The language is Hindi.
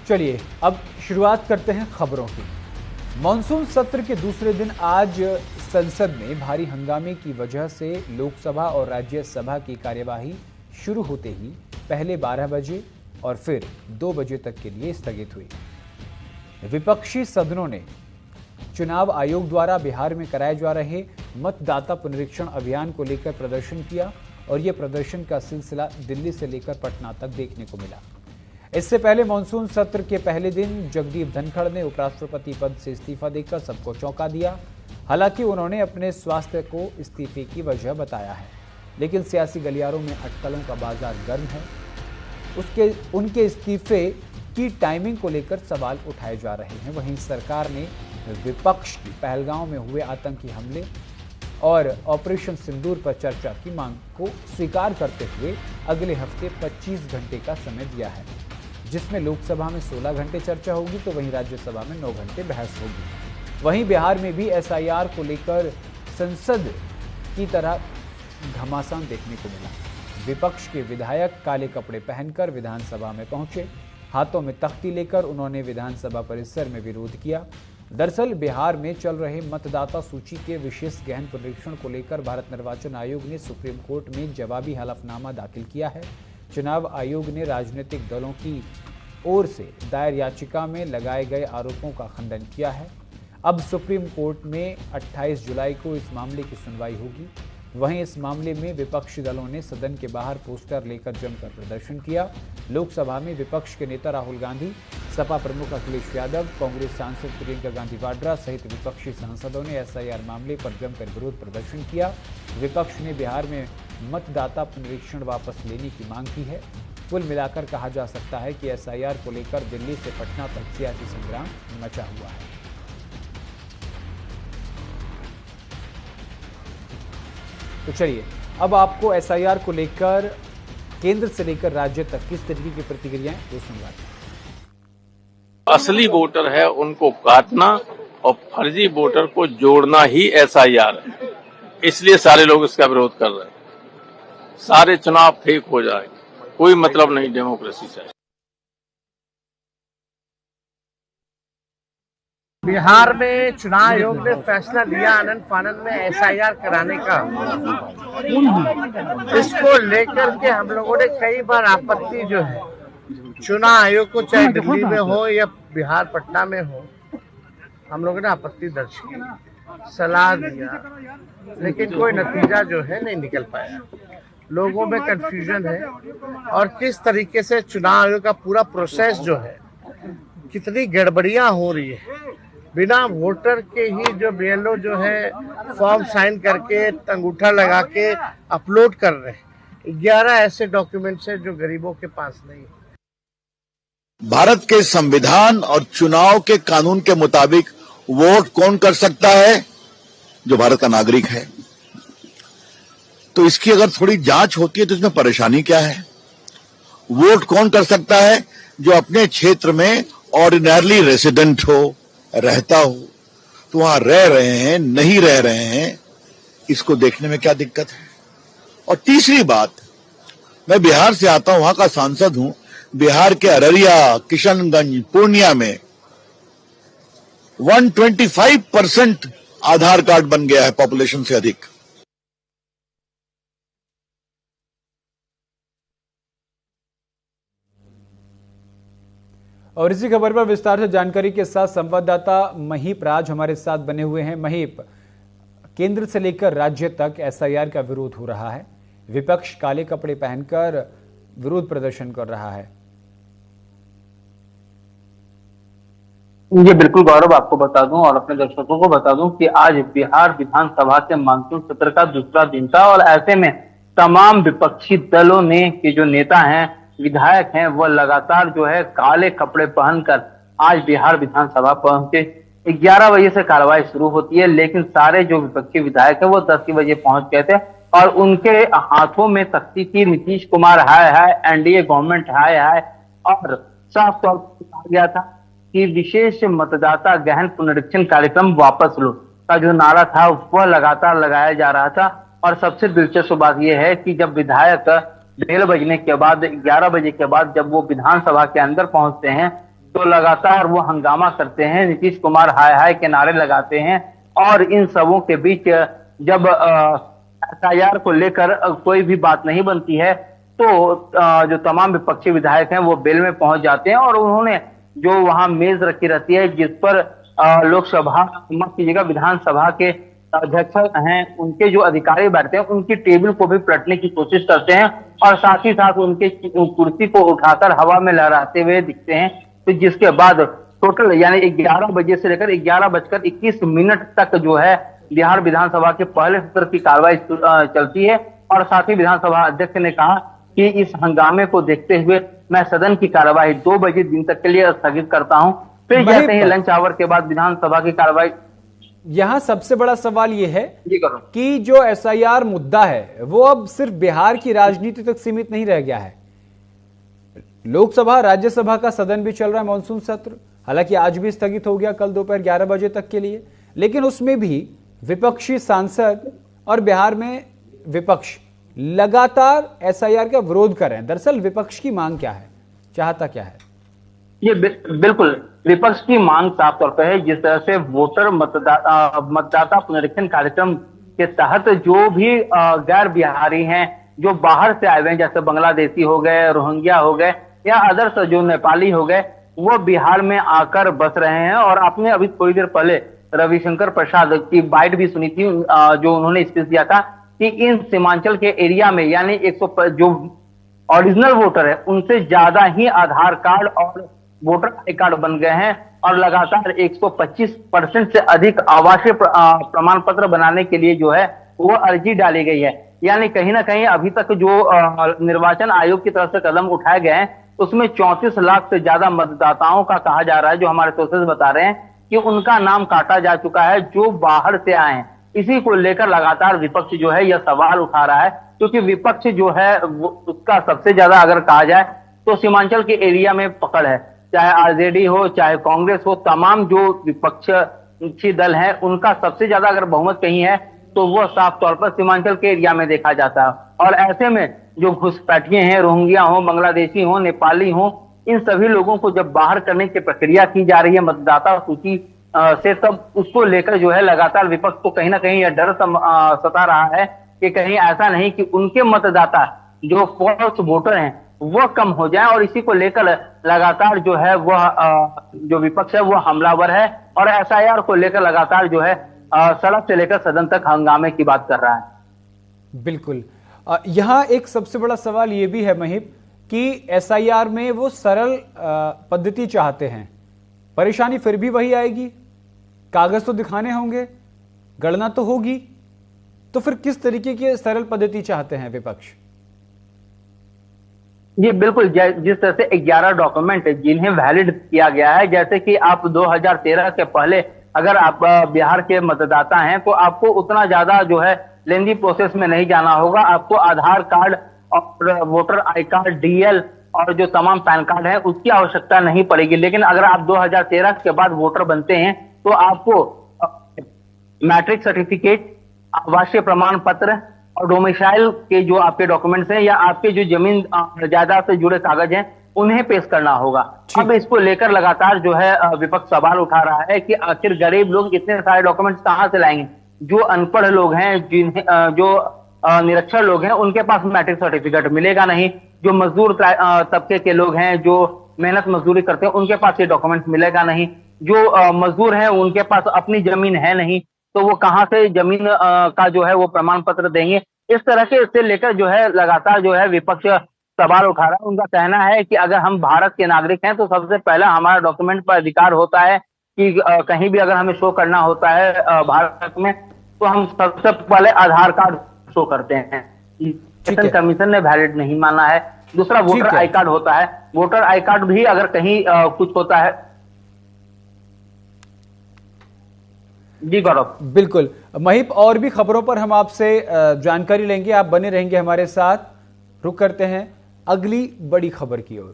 चलिए अब शुरुआत करते हैं खबरों की। मॉनसून सत्र के दूसरे दिन आज संसद में भारी हंगामे की वजह से लोकसभा और राज्यसभा की कार्यवाही शुरू होते ही पहले 12 बजे और फिर 2 बजे तक के लिए स्थगित हुई। विपक्षी सदनों ने चुनाव आयोग द्वारा बिहार में कराए जा रहे मतदाता पुनरीक्षण अभियान को लेकर प्रदर्शन किया और यह प्रदर्शन का सिलसिला दिल्ली से लेकर पटना तक देखने को मिला। इससे पहले मानसून सत्र के पहले दिन जगदीप धनखड़ ने उपराष्ट्रपति पद से इस्तीफा देकर सबको चौंका दिया। हालांकि उन्होंने अपने स्वास्थ्य को इस्तीफे की वजह बताया है, लेकिन सियासी गलियारों में अटकलों का बाजार गर्म है। उनके इस्तीफे की टाइमिंग को लेकर सवाल उठाए जा रहे हैं। वहीं सरकार ने विपक्ष की पहलगांव में हुए आतंकी हमले और ऑपरेशन सिंदूर पर चर्चा की मांग को स्वीकार करते हुए अगले हफ्ते 25 घंटे का समय दिया है, जिसमें लोकसभा में 16 घंटे चर्चा होगी तो वहीं राज्यसभा में 9 घंटे बहस होगी। वहीं बिहार में भी एसआईआर को लेकर संसद की तरह घमासान देखने को मिला। विपक्ष के विधायक काले कपड़े पहनकर विधानसभा में पहुंचे। हाथों में तख्ती लेकर उन्होंने विधानसभा परिसर में विरोध किया। दरअसल बिहार में चल रहे मतदाता सूची के विशेष गहन पुनरीक्षण को लेकर भारत निर्वाचन आयोग ने सुप्रीम कोर्ट में जवाबी हलफनामा दाखिल किया है। चुनाव आयोग ने राजनीतिक दलों की ओर से दायर याचिका में लगाए गए आरोपों का खंडन किया है। अब सुप्रीम कोर्ट में 28 जुलाई को इस मामले की सुनवाई होगी। वहीं इस मामले में विपक्षी दलों ने सदन के बाहर पोस्टर लेकर जमकर प्रदर्शन किया। लोकसभा में विपक्ष के नेता राहुल गांधी, सपा प्रमुख अखिलेश यादव, कांग्रेस सांसद प्रियंका गांधी वाड्रा सहित विपक्षी सांसदों ने एसआईआर मामले पर जमकर विरोध प्रदर्शन किया। विपक्ष ने बिहार में मतदाता पुनरीक्षण वापस लेने की मांग की है। कुल मिलाकर कहा जा सकता है कि एसआईआर को लेकर दिल्ली से पटना तक सियासी संग्राम मचा हुआ है। तो चलिए अब आपको एसआईआर को लेकर केंद्र से लेकर राज्य तक किस तरीके की प्रतिक्रियाएं वो सुनवाते हैं। असली वोटर है उनको काटना और फर्जी वोटर को जोड़ना ही एसआईआर है। इसलिए सारे लोग इसका विरोध कर रहे हैं। सारे चुनाव फेक हो जाए, कोई मतलब नहीं डेमोक्रेसी से। बिहार में चुनाव आयोग ने फैसला लिया आनन फानन में एसआईआर कराने का। इसको लेकर के हम लोगों ने कई बार आपत्ति जो है चुनाव आयोग को, चाहे दिल्ली में हो या बिहार पटना में हो, हम लोगों ने आपत्ति दर्ज की, सलाह दिया, लेकिन कोई नतीजा जो है नहीं निकल पाया। लोगों में कंफ्यूजन है और किस तरीके से चुनाव आयोग का पूरा प्रोसेस जो है, कितनी गड़बड़ियां हो रही है। बिना वोटर के ही जो बीएलओ जो है फॉर्म साइन करके अंगूठा लगा के अपलोड कर रहे हैं। 11 ऐसे डॉक्यूमेंट्स हैं जो गरीबों के पास नहीं है। भारत के संविधान और चुनाव के कानून के मुताबिक वोट कौन कर सकता है? जो भारत का नागरिक है। तो इसकी अगर थोड़ी जांच होती है तो इसमें परेशानी क्या है? वोट कौन कर सकता है? जो अपने क्षेत्र में ऑर्डिनरली रेसिडेंट हो, रहता हो, तो वहां रह रहे हैं, नहीं रह रहे हैं, इसको देखने में क्या दिक्कत है? और तीसरी बात, मैं बिहार से आता हूं, वहां का सांसद हूं। बिहार के अररिया, किशनगंज, पूर्णिया में 125% आधार कार्ड बन गया है पॉपुलेशन से अधिक। और इसी खबर पर विस्तार से जानकारी के साथ संवाददाता महीप राज हमारे साथ बने हुए हैं। महीप, केंद्र से लेकर राज्य तक एसआईआर का विरोध हो रहा है। विपक्ष काले कपड़े पहनकर विरोध प्रदर्शन कर रहा है। ये बिल्कुल गौरव, आपको बता दूं और अपने दर्शकों को बता दूं कि आज बिहार विधानसभा के मानसून सत्र का दूसरा दिन था और ऐसे में तमाम विपक्षी दलों ने के जो नेता हैं, विधायक हैं, वह लगातार जो है काले कपड़े पहनकर आज बिहार विधानसभा पहुंचे। 11 बजे से कार्रवाई शुरू होती है, लेकिन सारे जो विपक्षी विधायक है वो 10 बजे पहुंच गए थे और उनके हाथों में तख्ती थी। नीतीश कुमार हाय हाय, एनडीए गवर्नमेंट हाय हाय, और साफ तौर पर कहा गया था कि विशेष मतदाता गहन पुनरीक्षण कार्यक्रम वापस लो का जो नारा था वह लगातार लगाया जा रहा था। और सबसे दिलचस्प बात यह है कि जब विधायक 1:30 बजने के बाद, 11 बजे के बाद जब वो विधानसभा के अंदर पहुंचते हैं तो लगातार वो हंगामा करते हैं, नीतीश कुमार हाय हाय के नारे लगाते हैं और इन सबों के बीच जब एसआईआर को लेकर कोई भी बात नहीं बनती है तो जो तमाम विपक्षी विधायक हैं वो बेल में पहुंच जाते हैं और उन्होंने जो वहां मेज रखी रहती है जिस पर लोकसभा की जगह विधानसभा के अध्यक्ष हैं उनके जो अधिकारी बैठते हैं उनकी टेबल को भी पलटने की कोशिश करते हैं और साथ ही साथ उनके कुर्सी को उठाकर हवा में लहराते हुए दिखते हैं। तो जिसके बाद टोटल यानी 11 बजे से लेकर 11:21 तक जो है बिहार विधानसभा के पहले सत्र की कार्रवाई चलती है और साथ ही विधानसभा अध्यक्ष ने कहा कि इस हंगामे को देखते हुए मैं सदन की कार्यवाही 2 बजे दिन तक के लिए स्थगित करता हूं। फिर जैसे ही लंच आवर के बाद विधानसभा की कार्रवाई। यहां सबसे बड़ा सवाल यह है जी करो कि जो एसआईआर मुद्दा है वो अब सिर्फ बिहार की राजनीति तक सीमित नहीं रह गया है। लोकसभा राज्यसभा का सदन भी चल रहा है मानसून सत्र, हालांकि आज भी स्थगित हो गया कल दोपहर 11 बजे तक के लिए, लेकिन उसमें भी विपक्षी सांसद और बिहार में विपक्ष लगातार एसआईआर का विरोध कर रहे हैं। दरअसल विपक्ष की मांग क्या है, चाहता क्या है? ये बिल्कुल विपक्ष की मांग साफ तौर पर है। जिस तरह से वोटर मतदाता पुनरीक्षण कार्यक्रम के तहत जो भी गैर बिहारी हैं जो बाहर से आए हुए हैं जैसे बांग्लादेशी हो गए, रोहिंग्या हो गए या अदर्स जो नेपाली हो गए वो बिहार में आकर बस रहे हैं। और आपने अभी थोड़ी देर पहले रविशंकर प्रसाद की बाइट भी सुनी थी जो उन्होंने स्पीच दिया था कि इन सीमांचल के एरिया में यानी 100 जो ओरिजिनल वोटर है उनसे ज्यादा ही आधार कार्ड और वोटर आई कार्ड बन गए हैं और लगातार 125% से अधिक आवासीय प्रमाण पत्र बनाने के लिए जो है वो अर्जी डाली गई है। यानी कहीं ना कहीं अभी तक जो निर्वाचन आयोग की तरफ से कदम उठाए गए हैं उसमें 34 लाख से ज्यादा मतदाताओं का कहा जा रहा है, जो हमारे सोर्सेज बता रहे हैं कि उनका नाम काटा जा चुका है जो बाहर से आए हैं। इसी को लेकर लगातार विपक्ष जो है यह सवाल उठा रहा है क्योंकि विपक्ष जो है उसका सबसे ज्यादा अगर कहा जाए तो सीमांचल के एरिया में पकड़ है, चाहे आरजेडी हो चाहे कांग्रेस हो, तमाम जो विपक्षी दल हैं उनका सबसे ज्यादा अगर बहुमत कहीं है तो वो साफ तौर पर सीमांचल के एरिया में देखा जाता है। और ऐसे में जो घुसपैठिए हैं, रोहिंग्या हो, बांग्लादेशी हो, नेपाली हो, इन सभी लोगों को जब बाहर करने की प्रक्रिया की जा रही है मतदाता सूची से, तब उसको लेकर जो है लगातार विपक्ष को कहीं ना कहीं यह डर सता रहा है कि कहीं ऐसा नहीं कि उनके मतदाता जो फॉल्स वोटर हैं वह कम हो जाए। और इसी को लेकर लगातार जो है वह जो विपक्ष है वह हमलावर है और एसआईआर को लेकर लगातार जो है सड़क से लेकर सदन तक हंगामे की बात कर रहा है। बिल्कुल, यहां एक सबसे बड़ा सवाल यह भी है महिब कि एसआईआर में वो सरल पद्धति चाहते हैं, परेशानी फिर भी वही आएगी, कागज तो दिखाने होंगे, गणना तो होगी, तो फिर किस तरीके की सरल पद्धति चाहते हैं विपक्ष? जी बिल्कुल, जिस तरह से 11 डॉक्यूमेंट जिन्हें वैलिड किया गया है, जैसे कि आप 2013 के पहले अगर आप बिहार के मतदाता हैं तो आपको उतना ज्यादा जो है लेंदी प्रोसेस में नहीं जाना होगा। आपको आधार कार्ड और वोटर आई कार्ड, डीएल और जो तमाम पैन कार्ड है उसकी आवश्यकता नहीं पड़ेगी। लेकिन अगर आप 2013 के बाद वोटर बनते हैं तो आपको मैट्रिक सर्टिफिकेट, आवासीय प्रमाण पत्र और डोमिसाइल के जो आपके डॉक्यूमेंट्स हैं या आपके जो जमीन जायदाद से जुड़े कागज हैं उन्हें पेश करना होगा। अब इसको लेकर लगातार जो है विपक्ष सवाल उठा रहा है कि आखिर गरीब लोग इतने सारे डॉक्यूमेंट्स कहां से लाएंगे। जो अनपढ़ लोग हैं, जिन्हें जो निरक्षर लोग हैं उनके पास मैट्रिक सर्टिफिकेट मिलेगा नहीं। जो मजदूर तबके के लोग हैं जो मेहनत मजदूरी करते हैं उनके पास ये डॉक्यूमेंट मिलेगा नहीं। जो मजदूर हैं उनके पास अपनी जमीन है नहीं तो वो कहां से जमीन का जो है वो प्रमाण पत्र देंगे। इस तरह के इससे लेकर जो है लगातार जो है विपक्ष सवाल उठा रहा है। उनका कहना है कि अगर हम भारत के नागरिक हैं तो सबसे पहला हमारा डॉक्यूमेंट पर अधिकार होता है कि कहीं भी अगर हमें शो करना होता है भारत में तो हम सबसे पहले आधार कार्ड शो करते हैं। इलेक्शन कमीशन ने वैलिड नहीं माना है। दूसरा वोटर आई कार्ड होता है, वोटर आई कार्ड भी अगर कहीं कुछ होता है। जी गौरव। बिल्कुल महिप, और भी खबरों पर हम आपसे जानकारी लेंगे, आप बने रहेंगे हमारे साथ। रुक करते हैं अगली बड़ी खबर की ओर।